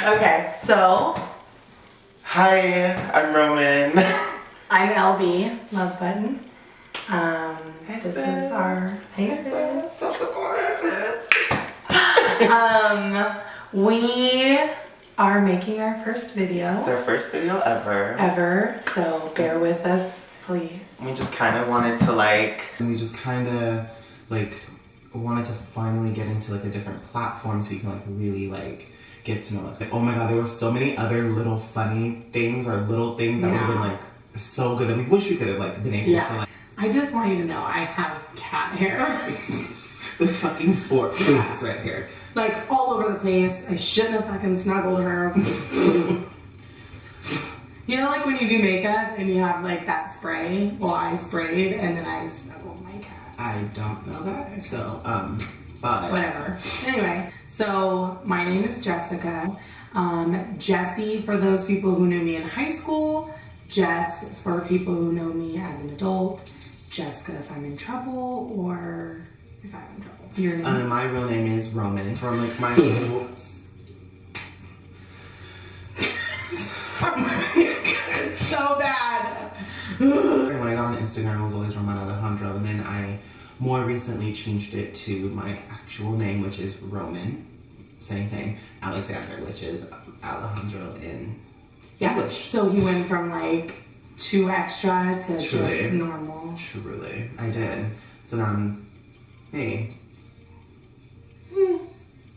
Okay, so Hi, I'm Roman. I'm LB, Love Button. This sis. is our sis. we are making our first video It's our first video ever, so bear with us, please. We just kind of wanted to wanted to finally get into like a different platform so you can like really like get to know us. Like, oh my god, there were so many other little funny things or little things that would have been like so good that we wish we could have like been able to like. I just want you to know I have cat hair. There's fucking 4 cats right here. Like all over the place. I shouldn't have fucking snuggled her. You know, like when you do makeup and you have like that spray? Well, I sprayed and then I snuggled my cat. I don't know that, so, but... Whatever. Anyway, so my name is Jessica. Jessie for those people who knew me in high school. Jess for people who know me as an adult. Jessica if I'm in trouble or if I'm in trouble. Your name? My real name is Roman. From like my... Whoops. It's so bad. When I got on Instagram, it was always Roman Alejandro, and then I more recently changed it to my actual name, which is Roman. Same thing. Alexander, which is Alejandro in English. So he went from like 2 extra to Truly. just normal. Truly. I did. So now I'm me.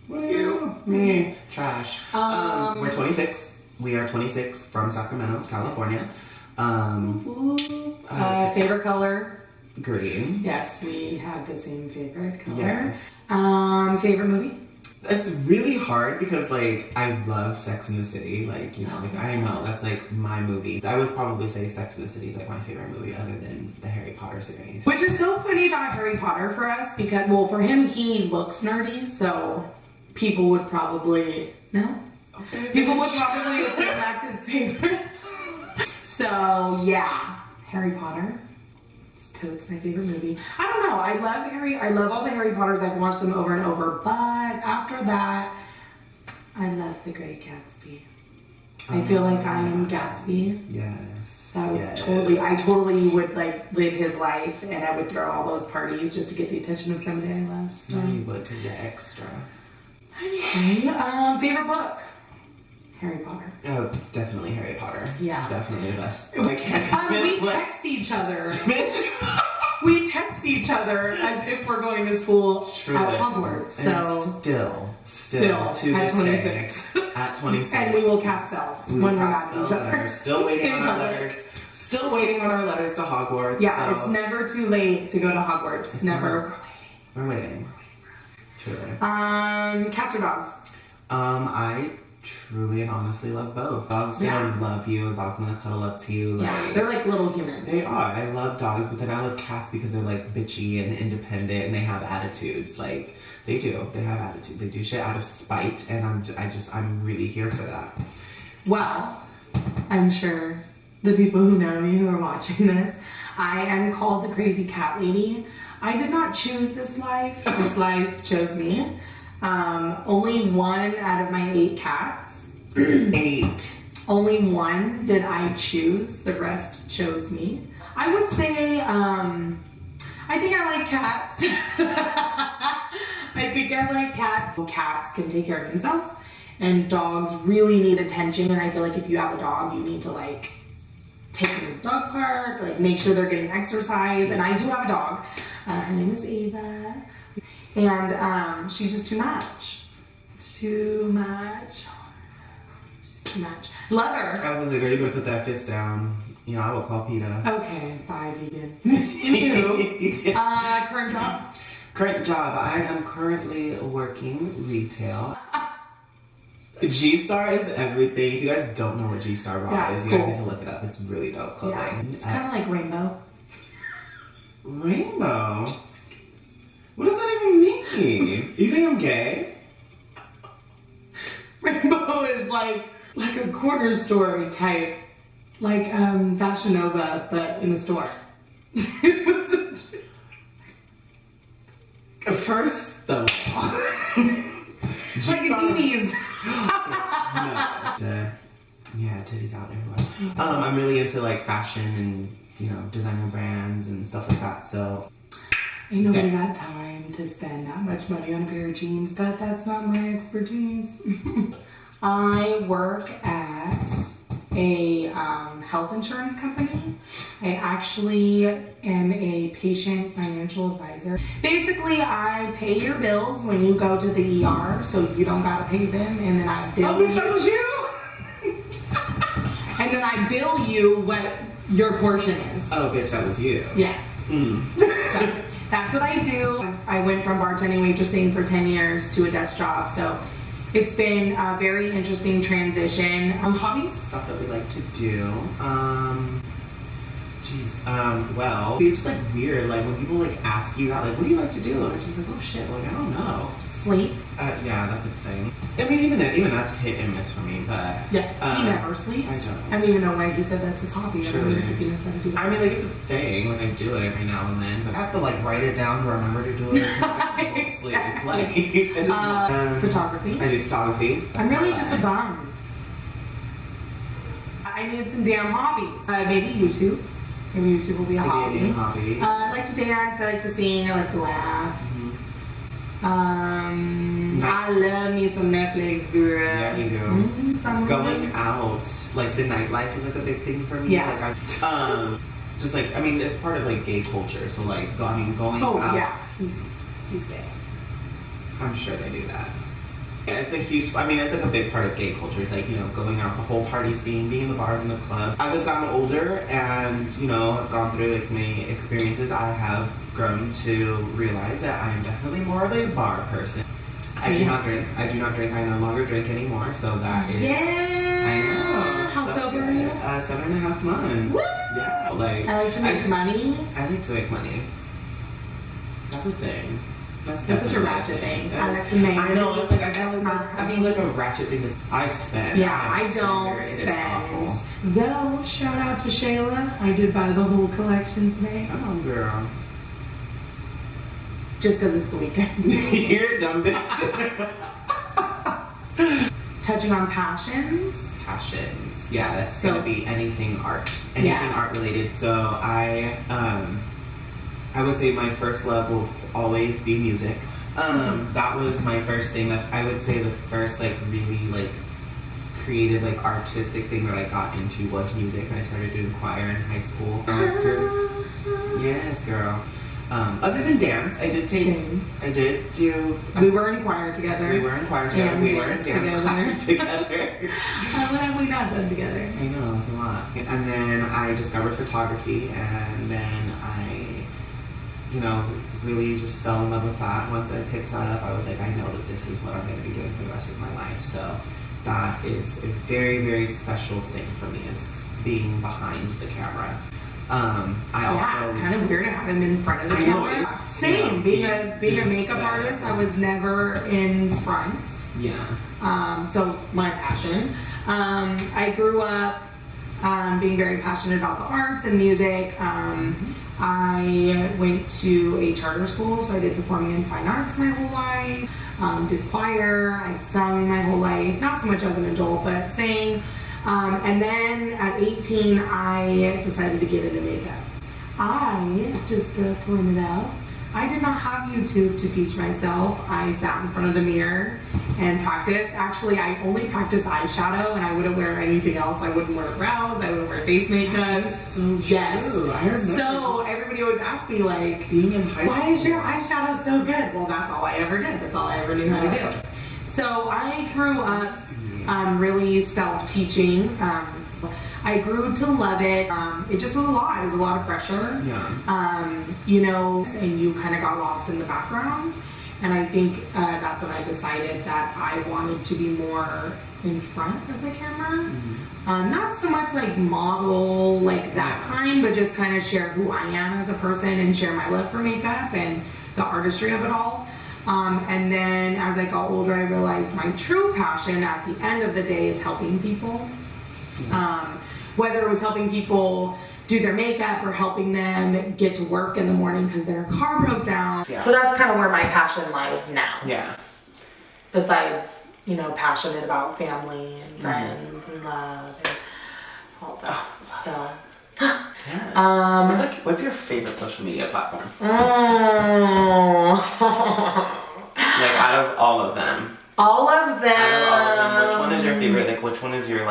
What are you? Me. Trash. We're 26. We are 26 from Sacramento, California. Favorite color? Green. Yes, we have the same favorite color. Yes. Favorite movie? It's really hard because like I love Sex and the City. Like, you know, like I know that's like my movie. I would probably say Sex and the City is like my favorite movie other than the Harry Potter series. Which is so funny about Harry Potter for us because, well, for him, he looks nerdy, so people would probably, no? Okay. People would probably assume that's his favorite. So, yeah, Harry Potter. Toad's my favorite movie. I don't know. I love all the Harry Potters. I've watched them over and over. But after that, I love The Great Gatsby. I feel like I am Gatsby. Yes. I totally would like live his life, and I would throw all those parties just to get the attention of somebody I love. So you would to get extra. Anyway, favorite book. Harry Potter. Oh, definitely Harry Potter. Yeah. Definitely the best. We text each other. We text each other as if we're going to school at Hogwarts. So still to at this 26. day, at 26. And we will cast spells when we're mad at each other. We're still waiting on our letters. Still waiting on our letters to Hogwarts. Yeah, so. it's never too late to go to Hogwarts. It's Never. We're waiting. Truly. Cats or dogs? I truly and honestly love both. Dogs gonna love you. Dogs gonna cuddle up to you. Yeah, they're like little humans. They are. I love dogs, but then I love cats because they're like bitchy and independent, and they have attitudes. Like they do. They have attitudes. They do shit out of spite, and I'm really here for that. Well, I'm sure the people who know me who are watching this, I am called the crazy cat lady. I did not choose this life. This life chose me. Only 1 out of my 8 cats. 8. Only 1 did I choose. The rest chose me. I would say, I think I like cats. I think I like cats. Cats can take care of themselves, and dogs really need attention. And I feel like if you have a dog, you need to like take them to the dog park, like make sure they're getting exercise. And I do have a dog. Her name is Ava. And she's just too much. It's too much. She's too much. Love her. I was like, girl, you better put that fist down. You know, I will call PETA. Okay, bye, vegan. Anywho, current job? Current job. I am currently working retail. G-Star is everything. If you guys don't know what G-Star Raw is, you guys need to look it up. It's really dope clothing. Yeah, it's kind of like Rainbow. Rainbow? What does that even mean? You think I'm gay? Rainbow is like a corner store type, like Fashion Nova, but in a store. First, though. Like Adidas. No. titties out everywhere. I'm really into like fashion and, you know, designer brands and stuff like that. So ain't nobody got time to spend that much money on a pair of jeans, but that's not my expertise. I work at a health insurance company. I actually am a patient financial advisor. Basically, I pay your bills when you go to the ER, so you don't gotta pay them, and then I bill you. that was you! And then I bill you what your portion is. Oh, bitch, that was you. Yes. So that's what I do. I went from bartending waitressing for 10 years to a desk job, so it's been a very interesting transition. Hobbies? Stuff that we like to do. Well, it's like weird. Like when people like ask you out, like, what do you like to do? And it's just like, oh shit, like I don't know. Sleep. Yeah, that's a thing. I mean, even that's hit and miss for me. But yeah, he never sleeps. I don't even know why he said that's his hobby. I don't even think he knows how to do that. I mean, like it's a thing. Like I do it every now and then, but I have to like write it down to remember to do it. I just sleep. Like I just photography. I do photography. I'm really just a bum. I need some damn hobbies. Maybe YouTube. Maybe YouTube will be a hobby. I like to dance. I like to sing. I like to laugh. I love me some Netflix, girl. Yeah, you do. Going out, like the nightlife is like a big thing for me. Yeah. Like just like I mean, it's part of like gay culture. So like, going out. Oh yeah, he's gay. I'm sure they do that. Yeah, it's a huge. I mean, it's like a big part of gay culture. It's like, you know, going out, the whole party scene, being in the bars and the clubs. As I've gotten older and, you know, I've gone through like my experiences, I have grown to realize that I am definitely more of a bar person. I do not drink. I I no longer drink anymore. So that is. Yeah. I know. How sober are you? 7.5 months. Woo! Yeah. Like. I like to make money. I like to make money. That's a thing. That's such a ratchet thing. I like to make. I know. It's like I feel like a ratchet thing. I spend. Yeah, I don't spend. Though, shout out to Shayla. I did buy the whole collection today. Come on, girl. Just because it's the weekend. You're a dumb bitch. Touching on passions. Yeah, that's gonna be anything art. Anything art related. So I would say my first love will always be music. That was my first thing. That I would say the first like really like creative like artistic thing that I got into was music. And I started doing choir in high school. Yes, girl. Other than dance, I did do. We were in choir together. We were in dance class together. What have we not done together? I know, a lot. And then I discovered photography, and then I, you know, really just fell in love with that. Once I picked that up, I was like, I know that this is what I'm going to be doing for the rest of my life. So that is a very, very special thing for me, is being behind the camera. It's kind of weird to have him in front of the camera. Same, being a makeup artist, I was never in front. Yeah. So my passion. I grew up being very passionate about the arts and music. I went to a charter school, so I did performing and fine arts my whole life. Did choir. I've sung my whole life, not so much as an adult, but sang. And then at 18, I decided to get into makeup. I, just to point it out, I did not have YouTube to teach myself. I sat in front of the mirror and practiced. Actually, I only practiced eyeshadow, and I wouldn't wear anything else. I wouldn't wear brows. I wouldn't wear face makeup. So yes. True. I remember. So everybody always asked me, like, being in high why is your eyeshadow so good? Well, that's all I ever did. That's all I ever knew how to do. So I grew up really self-teaching. I grew to love it. It just was a lot. It was a lot of pressure. Yeah. You know, and you kind of got lost in the background. And I think that's when I decided that I wanted to be more in front of the camera. Mm-hmm. Not so much like model, like that kind, but just kind of share who I am as a person and share my love for makeup and the artistry of it all. And then as I got older, I realized my true passion at the end of the day is helping people. Whether it was helping people do their makeup or helping them get to work in the morning because their car broke down. Yeah. So that's kind of where my passion lies now. Yeah. Besides, you know, passionate about family and friends and love. Hold on. So. Yeah. So what's your favorite social media platform? Like out of all of them. All of them. Out of all of them, which one is your favorite? Like, which one is your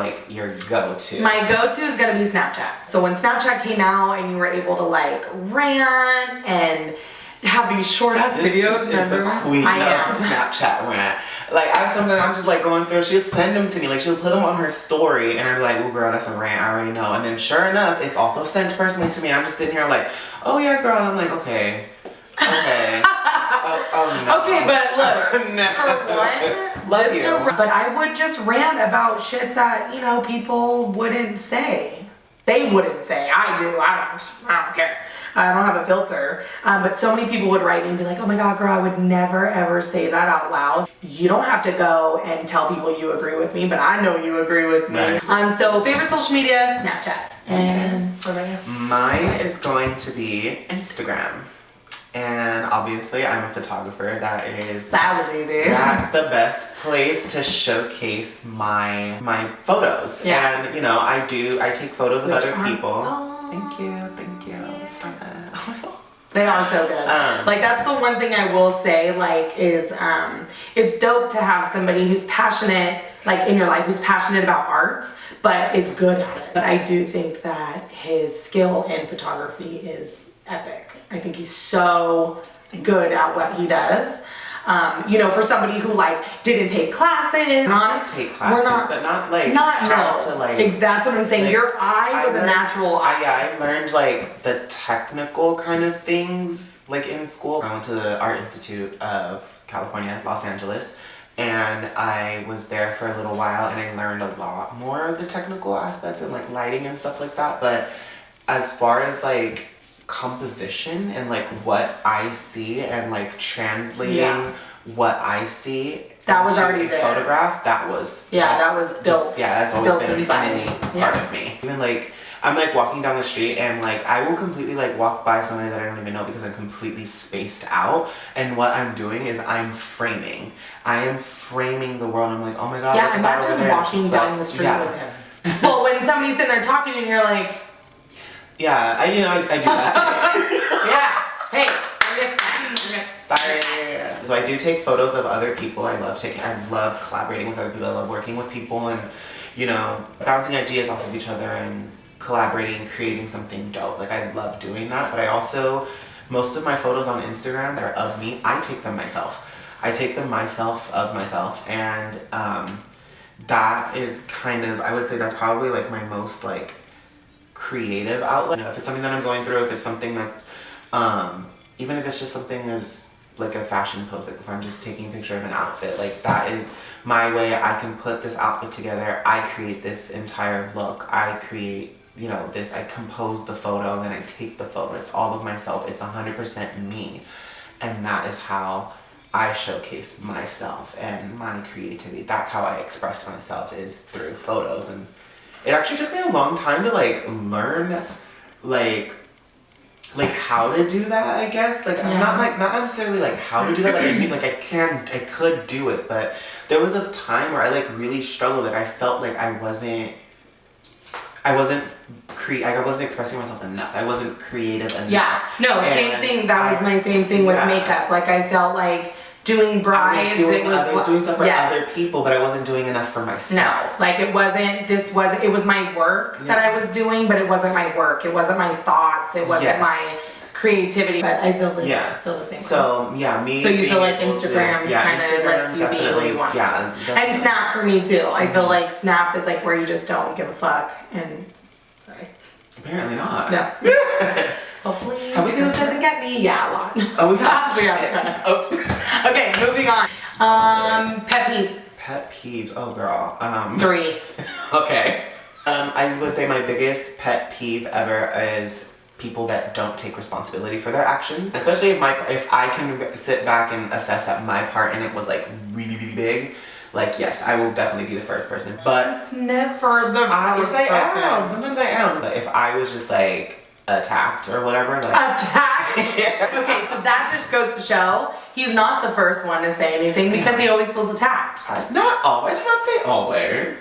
go-to? My go-to is gonna be Snapchat. So when Snapchat came out and you were able to like rant and have these short ass videos, is the queen of Snapchat rant. Like I'm just like going through. She'll send them to me. Like she'll put them on her story, and I'm like, "Well, girl, that's a rant. I already know." And then sure enough, it's also sent personally to me. I'm just sitting here like, "Oh yeah, girl." And I'm like, "Okay." Oh no. Okay, but look, no. for one, Love you. but I would just rant about shit that, you know, people wouldn't say. They wouldn't say. I do. I don't care. I don't have a filter. But so many people would write me and be like, "Oh my God, girl, I would never ever say that out loud." You don't have to go and tell people you agree with me, but I know you agree with me. Right. So favorite social media, Snapchat. And what about you? Mine is going to be Instagram. And obviously, I'm a photographer. That was easy. That's the best place to showcase my photos. Yeah. And you know, I take photos of other people. Oh. Thank you. Stop it. They are so good. Like that's the one thing I will say, like, is it's dope to have somebody who's passionate, like in your life, who's passionate about arts, but is good at it. But I do think that his skill in photography is epic. I think he's so good at what he does. You know, for somebody who like didn't take classes, but not like how to like. That's what I'm saying. Like, Your eye was a natural eye. I learned like the technical kind of things like in school. I went to the Art Institute of California, Los Angeles, and I was there for a little while, and I learned a lot more of the technical aspects and like lighting and stuff like that. But as far as like composition and like what I see and like translating what I see that was already there. Photograph that was built. That's always built been inside. an innate part of me. Even like I'm like walking down the street and like I will completely like walk by somebody that I don't even know because I'm completely spaced out, and what I'm doing is I am framing the world. I'm like, oh my God, yeah, imagine walking down the street with him. Well, when somebody's sitting there talking and you're like, yeah, I do that. Yeah. Hey. Sorry. So I do take photos of other people. I love collaborating with other people. I love working with people and, you know, bouncing ideas off of each other and collaborating, creating something dope. Like I love doing that. But I also, most of my photos on Instagram that are of me, I take them myself. I take them myself of myself. And that is kind of, I would say that's probably like my most like creative outlet. You know, if it's something that I'm going through, if it's something that's even if it's just something as like a fashion post, like if I'm just taking a picture of an outfit, like that is my way. I can put this outfit together. I create this entire look. I create, you know, this, I compose the photo, and then I take the photo. It's all of myself. It's 100% me. And that is how I showcase myself and my creativity. That's how I express myself, is through photos. And it actually took me a long time to like learn like how to do that, I guess. Like I'm not necessarily like how to do that. Like I mean, like I could do it, but there was a time where I like really struggled. Like I felt like I wasn't expressing myself enough. I wasn't creative enough. Yeah. No, same thing. That was my same thing with makeup. Like I felt like doing brides, I was doing stuff for other people, but I wasn't doing enough for myself. No, like it was my work that I was doing, but it wasn't my work. It wasn't my thoughts. It wasn't my creativity. But I feel the same way. So yeah, me. So you feel like Instagram kind of lets you be who you want. Yeah, definitely. And Snap for me too. I feel like Snap is like where you just don't give a fuck. And sorry. Apparently not. No. Hopefully Tunes doesn't get me. Yeah, a lot. Oh, we have. Okay, moving on. Pet peeves. Pet peeves. Oh, girl. 3. Okay. I would say my biggest pet peeve ever is people that don't take responsibility for their actions. Especially if I can sit back and assess that my part in it was like really, really big. Like, yes, I will definitely be the first person. But it's never the first person. Sometimes I am. But if I was just like attacked or whatever. Like, attacked? Yeah. Okay, so that just goes to show he's not the first one to say anything because he always feels attacked. Not always. I did not say always.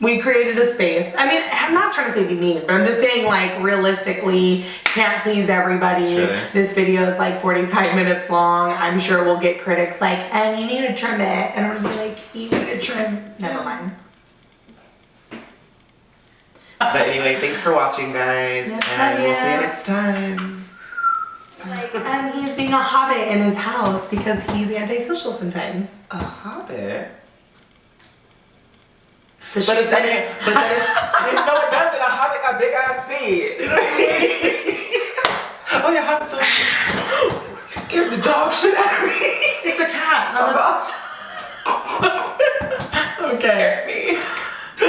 we created a space. I mean, I'm not trying to say be mean, but I'm just saying, like, realistically, can't please everybody. Sure. This video is like 45 minutes long. I'm sure we'll get critics like, you need to trim it. And I'm gonna be like, you need to trim. Never mind. But anyway, thanks for watching, guys. Yes, and we'll love see you ya. next time. Like, he's being a hobbit in his house because he's antisocial sometimes. A hobbit? The But sheep that is, no, it doesn't. A hobbit got big ass feet. Oh yeah, hobbits are. You scared the dog shit out of me. It's a cat. Fuck off. Okay. Scared me. I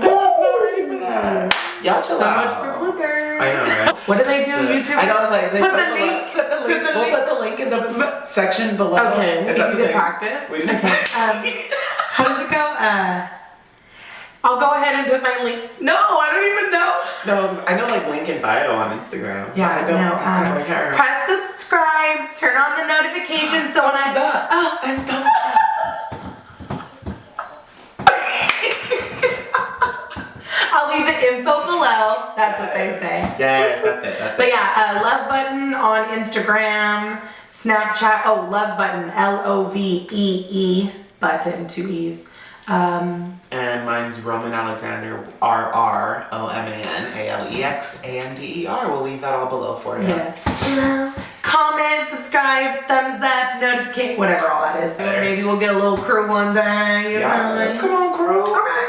was not ready for that. Y'all chill So out. much for bloopers. I know, right? What do they do? So, YouTube. I know. I was like, Put the link. Put the link. We'll put the link in the section below. Okay. Is We that need the to thing? practice. We need to Okay. How does it go? I'll go ahead and put my link. No, I don't even know. No, I know like link in bio on Instagram. Yeah, I don't. no. I can't remember. Press subscribe. Turn on the notifications so when I. Thumbs up. Oh, And thumbs I'll leave the info below. That's what they say. Yes, that's it. That's But it. yeah, love button on Instagram, Snapchat. Oh, love button, LOVEE button, 2 E's. And mine's Roman Alexander, RROMANALEXANDER. We'll leave that all below for you. Yes. Comment, subscribe, thumbs up, notificate, whatever all that is. Maybe we'll get a little crew one day. You know? Yes, come on, crew. Okay.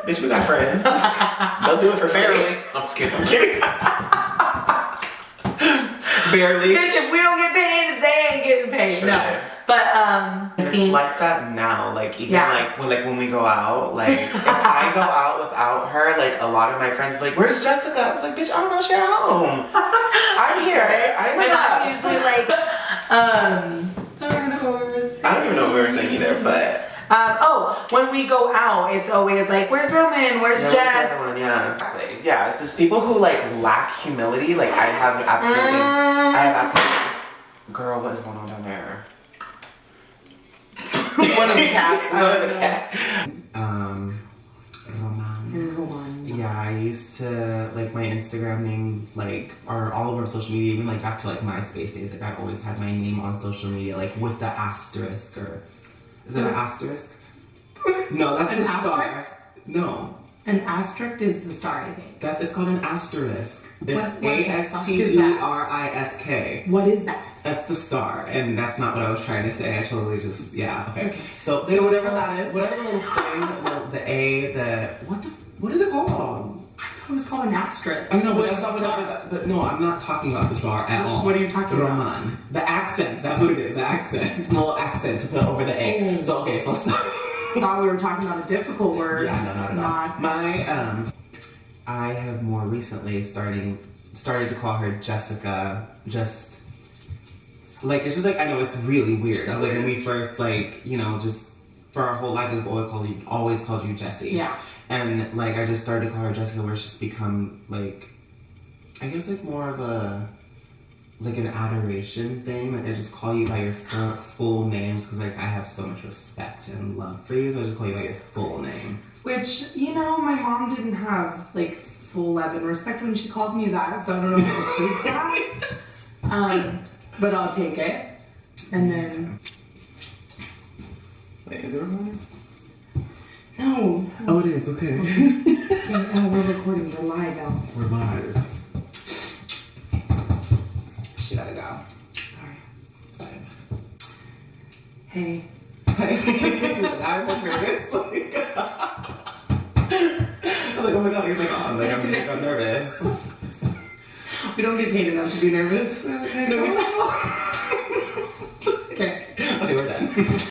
Bitch, we got friends. They'll do it for free. Barely. I'm just kidding. I'm kidding. Barely. Bitch, if we don't get paid, they ain't getting paid. Sure. No. But I And it's think like that now, like even Yeah. when we go out, like if I go out without her, like a lot of my friends like, where's Jessica? I was like, bitch, I don't know, she's at home. I'm here. I'm and I'm enough. usually like, I don't know what we were saying. I don't even know what we were saying either, but when we go out, it's always like, where's Roman? Where's yeah, what's the Jess? other one? Yeah, exactly. Yeah, it's just people who like lack humility. Like I have absolutely. Girl, what is going on down there? One of the cats. One of the cats. Roman. Yeah, I used to, like, my Instagram name, like, or all over social media, even, like, back to, like, MySpace days, like, I always had my name on social media, like, with the asterisk, or, is it an asterisk? No, that's An the star. asterisk? No, An asterisk is the star, I think. it's called an asterisk. It's What the fuck is ASTERISK. What is that? That's the star, and that's not what I was trying to say. I totally just, yeah, okay. Okay. So So whatever that is. Whatever little thing, the A, what is it called? I thought it was called an asterisk. I know, but What's that's not the what star? but no, I'm not talking about the star at all. What are you talking about? Roman. The accent, that's what it is, the accent. A little accent to put over the A. Oh. So, okay, so I thought we were talking about a difficult word. yeah, no, not at all. Not. My, I have more recently started to call her Jessica, just, like, it's just like, I know it's really weird. I was like, when we first, like, you know, just, for our whole lives, I've always called you Jessie. Yeah. And, like, I just started to call her Jessica, where it's just become, like, I guess, like, more of a, like, an adoration thing. Like, I just call you by your full names, because, like, I have so much respect and love for you, so I just call you by your full name. Which, you know, my mom didn't have, like, full love and respect when she called me that, so I don't know if I'll take that. But I'll take it. And then... Wait, is it recording? No. Oh, it is, okay. We're recording. We're live now. We're live. She gotta go. Sorry. It's fine. Hey. I'm nervous. I was like, oh my god, he's like on. Like, I'm nervous. We don't get paid enough to be nervous. I know.